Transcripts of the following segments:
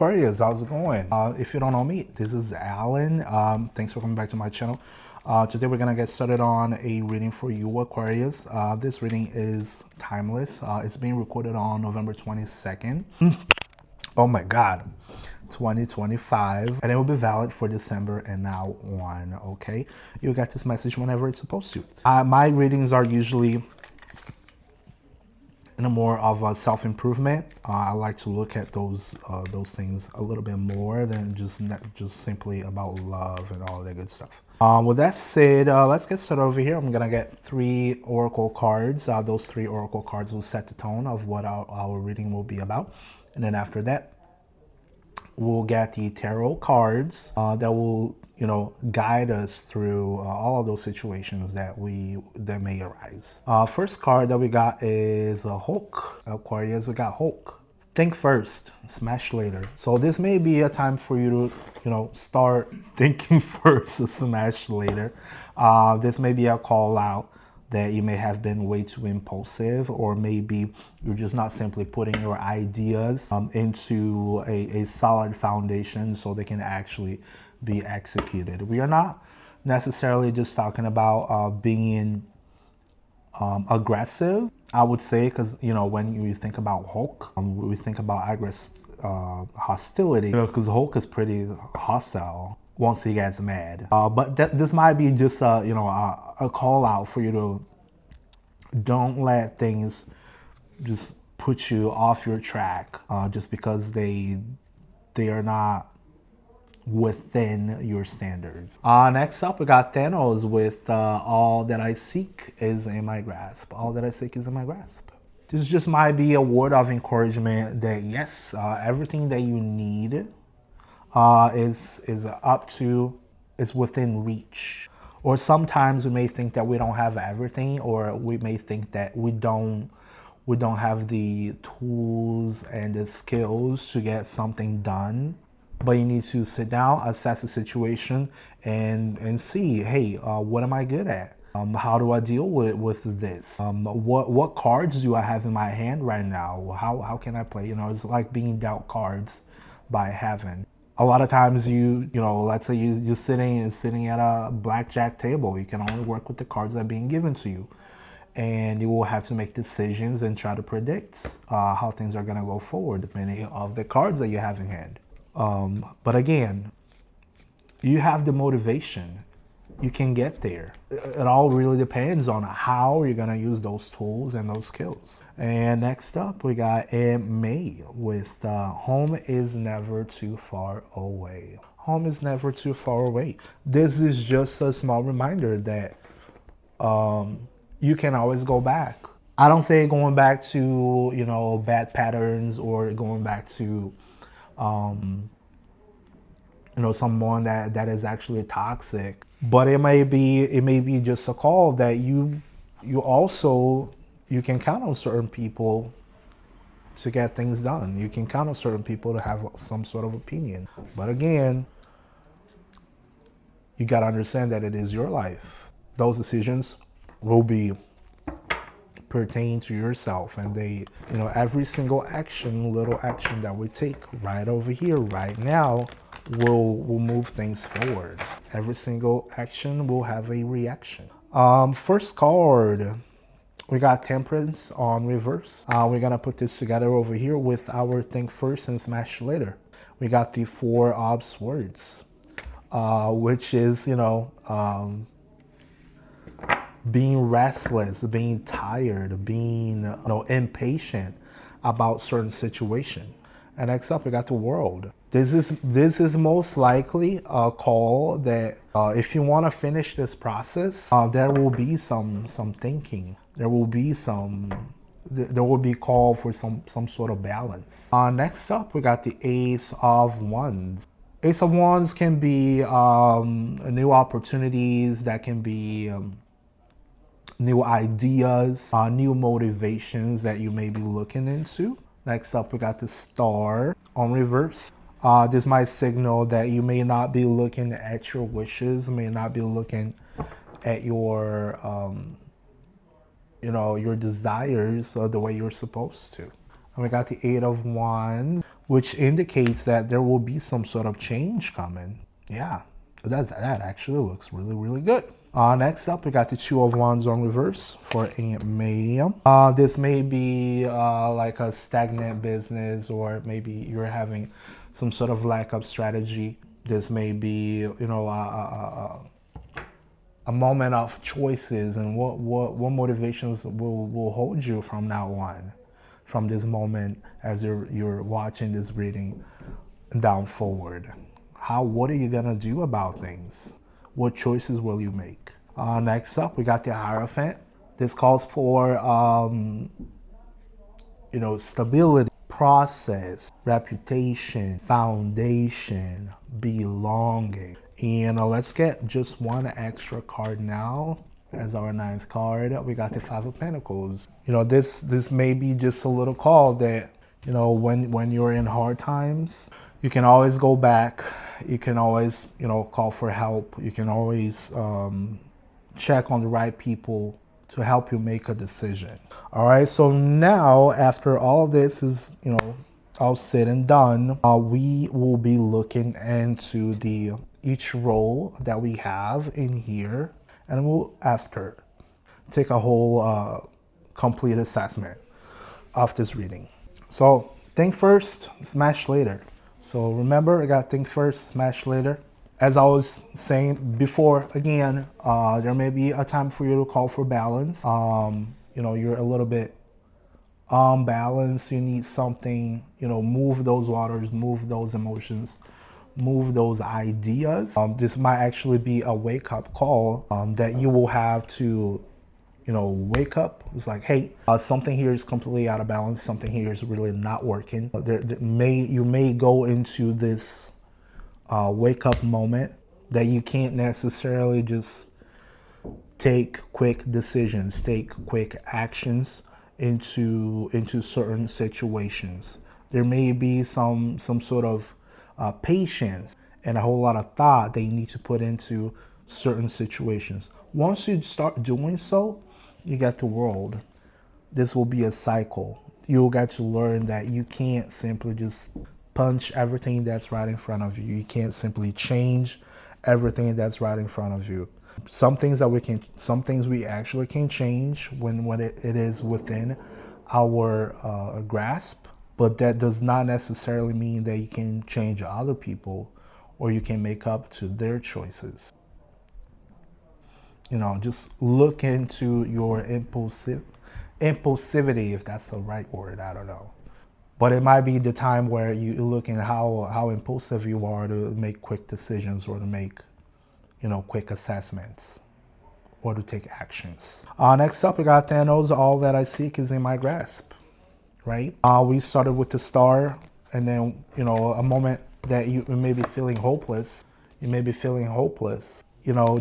Aquarius, how's it going? If you don't know me, this is Alan. Thanks for coming back to my channel. Today we're gonna get started on a reading for you, Aquarius. This reading is timeless. It's being recorded on November 22nd. Oh my God, 2025, and it will be valid for December and now on. Okay, you get this message whenever it's supposed to. My readings are usually in a more of a self-improvement. I like to look at those things a little bit more than just simply about love and all that good stuff. With that said, let's get started over here. I'm gonna get 3 oracle cards. Those 3 oracle cards will set the tone of what our reading will be about, and then after that, we'll get the tarot cards that will, guide us through all of those situations that may arise. First card that we got is a Hulk. Aquarius, we got Hulk. Think first, smash later. So this may be a time for you to, start thinking first, smash later. This may be a call out that you may have been way too impulsive, or maybe you're just not simply putting your ideas into a solid foundation so they can actually be executed. We are not necessarily just talking about being aggressive, I would say, because when you think about Hulk, we think about hostility, because Hulk is pretty hostile once he gets mad. But this might be just a call out for you to don't let things just put you off your track just because they are not within your standards. Next up, we got Thanos with all that I seek is in my grasp. All that I seek is in my grasp. This just might be a word of encouragement that yes, everything that you need is within reach. Or sometimes we may think that we don't have everything, or we may think that we don't have the tools and the skills to get something done. But you need to sit down, assess the situation, and see, hey, what am I good at? How do I deal with this? What cards do I have in my hand right now? How can I play? It's like being dealt cards by heaven. A lot of times let's say you're sitting at a blackjack table. You can only work with the cards that are being given to you. And you will have to make decisions and try to predict how things are gonna go forward depending on the cards that you have in hand. But again, you have the motivation. You can get there. It all really depends on how you're gonna use those tools and those skills. And next up, we got May with home is never too far away. Home is never too far away. This is just a small reminder that you can always go back. I don't say going back to, bad patterns, or going back to someone that is actually toxic, but it may be just a call that you can count on certain people to get things done. You can count on certain people to have some sort of opinion, but again, you got to understand that it is your life. Those decisions will be pertain to yourself, and they, every single little action that we take right over here, right now, will move things forward. Every single action will have a reaction. First card, we got Temperance on reverse. We're gonna put this together over here with our think first and smash later. We got the 4 of Swords, which is being restless, being tired, being impatient about certain situation. And next up, we got the World. This is most likely a call that if you want to finish this process, there will be some thinking. There will be call for some sort of balance. Next up, we got the Ace of Wands. Ace of Wands can be new opportunities. That can be new ideas, new motivations that you may be looking into. Next up, we got the Star on reverse. This might signal that you may not be looking at your wishes, may not be looking at your, your desires the way you're supposed to. And we got the 8 of Wands, which indicates that there will be some sort of change coming. Yeah, that actually looks really, really good. Next up, we got the Two of Wands on reverse for in May. This may be like a stagnant business, or maybe you're having some sort of lack of strategy. This may be, you know, a moment of choices, and what motivations will hold you from now on, from this moment as you're watching this reading down forward. What are you gonna do about things? What choices will you make? Next up, we got the Hierophant. This calls for stability, process, reputation, foundation, belonging. And let's get just one extra card now as our ninth card. We got the Five of Pentacles. This may be just a little call that, when you're in hard times, you can always go back. You can always, call for help. You can always check on the right people to help you make a decision. All right, so now after all this is, all said and done, we will be looking into each role that we have in here, and we'll after take a whole complete assessment of this reading. So think first, smash later. So remember, I got think first, smash later. As I was saying before, again, there may be a time for you to call for balance. You're a little bit unbalanced. You need something, move those waters, move those emotions, move those ideas. This might actually be a wake-up call that you will have to, wake up. It's like, hey, something here is completely out of balance. Something here is really not working. You may go into this wake up moment that you can't necessarily just take quick decisions, take quick actions into certain situations. There may be some sort of patience and a whole lot of thought that you need to put into certain situations. Once you start doing so, you get the world. This will be a cycle. You'll get to learn that you can't simply just punch everything that's right in front of you. You can't simply change everything that's right in front of you. Some things we actually can change when it is within our grasp, but that does not necessarily mean that you can change other people or you can make up to their choices. Just look into your impulsivity, if that's the right word, I don't know. But it might be the time where you look at how impulsive you are to make quick decisions or to make, quick assessments or to take actions. Next up, we got Thanos. All that I seek is in my grasp, right? We started with the star, and then, a moment that you may be feeling hopeless. You may be feeling hopeless,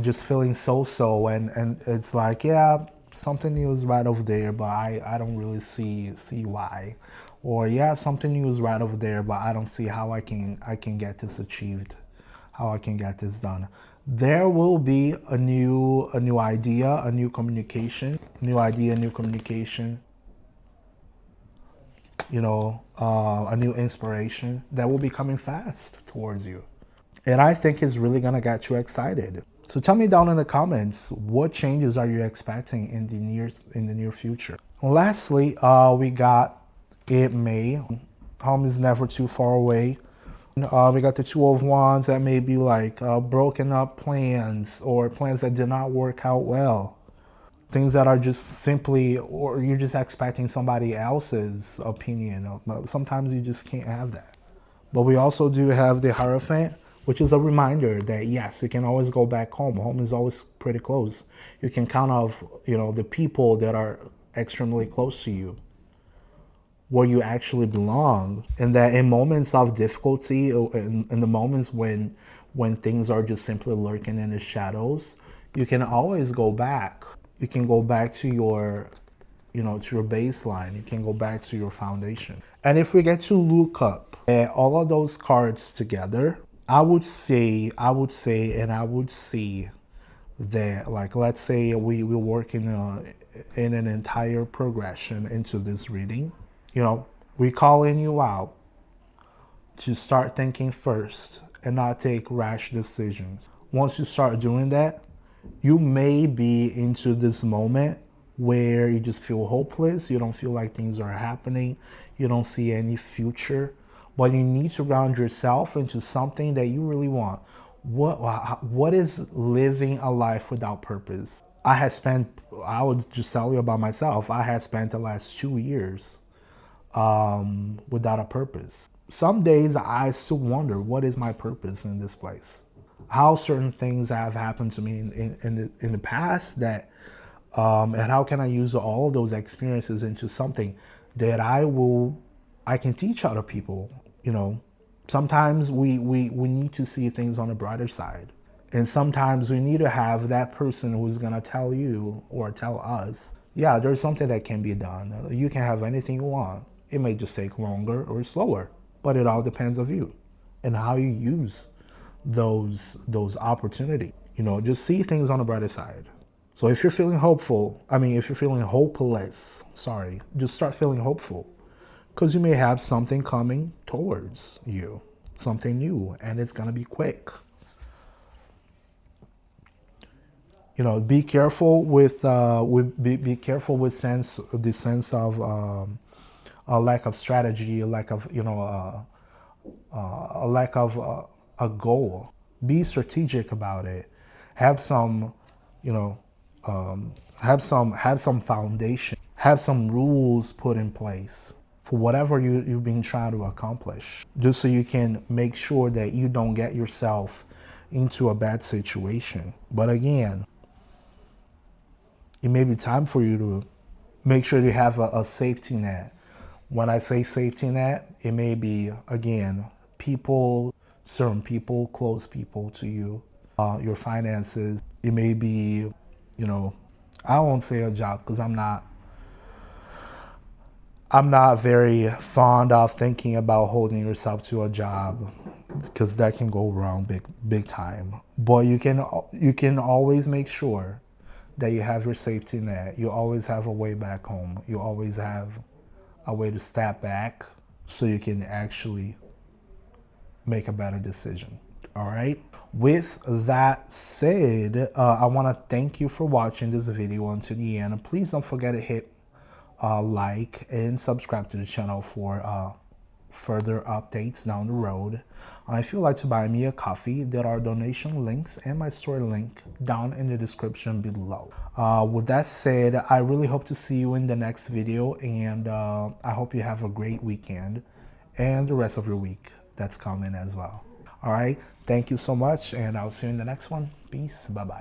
just feeling so-so. And it's like, yeah, something new is right over there, but I don't really see why. Or yeah, something new is right over there, but I don't see how I can get this achieved, how I can get this done. There will be a new idea, a new communication, a new inspiration that will be coming fast towards you. And I think it's really gonna get you excited. So tell me down in the comments, what changes are you expecting in the near future? And lastly, we got it may. Home is never too far away. We got the Two of Wands. That may be like broken up plans or plans that did not work out well. Things that are just simply, or you're just expecting somebody else's opinion. Sometimes you just can't have that. But we also do have the Hierophant, which is a reminder that yes, you can always go back home. Home is always pretty close. You can count off, the people that are extremely close to you, where you actually belong, and that in moments of difficulty, in the moments when things are just simply lurking in the shadows, you can always go back. You can go back to your, to your baseline. You can go back to your foundation. And if we get to look up at all of those cards together, I would see that, like, let's say we work in an entire progression into this reading. We calling you out. to start thinking first and not take rash decisions. Once you start doing that, you may be into this moment where you just feel hopeless, you don't feel like things are happening, you don't see any future, but you need to ground yourself into something that you really want. What is living a life without purpose? I would just tell you about myself. I had spent the last 2 years without a purpose. Some days I still wonder, what is my purpose in this place? How certain things have happened to me in the past that, and how can I use all of those experiences into something that I can teach other people, you know. Sometimes we need to see things on the brighter side. And sometimes we need to have that person who's gonna tell you or tell us, yeah, there's something that can be done. You can have anything you want. It may just take longer or slower, but it all depends on you and how you use those opportunities. You know, just see things on the brighter side. So if you're feeling hopeful, if you're feeling hopeless, sorry, just start feeling hopeful, because you may have something coming towards you, something new, and it's gonna be quick. You know, be careful with be careful with the sense of a lack of strategy, a lack of a lack of a goal. Be strategic about it. Have some, you know, have some foundation. Have some rules put in place for whatever you've been trying to accomplish, just so you can make sure that you don't get yourself into a bad situation. But again, it may be time for you to make sure you have a safety net. When I say safety net, it may be, again, people, certain people, close people to you, your finances. It may be, you know, I won't say a job, because I'm not very fond of thinking about holding yourself to a job, because that can go wrong big time. But you can always make sure that you have your safety net. You always have a way back home. You always have a way to step back so you can actually make a better decision. All right. With that said, I want to thank you for watching this video until the end. Please don't forget to hit like and subscribe to the channel for further updates down the road. If you'd like to buy me a coffee, there are donation links and my store link down in the description below. With that said, I really hope to see you in the next video, and I hope you have a great weekend and the rest of your week that's coming as well. All right, thank you so much, and I'll see you in the next one. Peace. Bye-bye.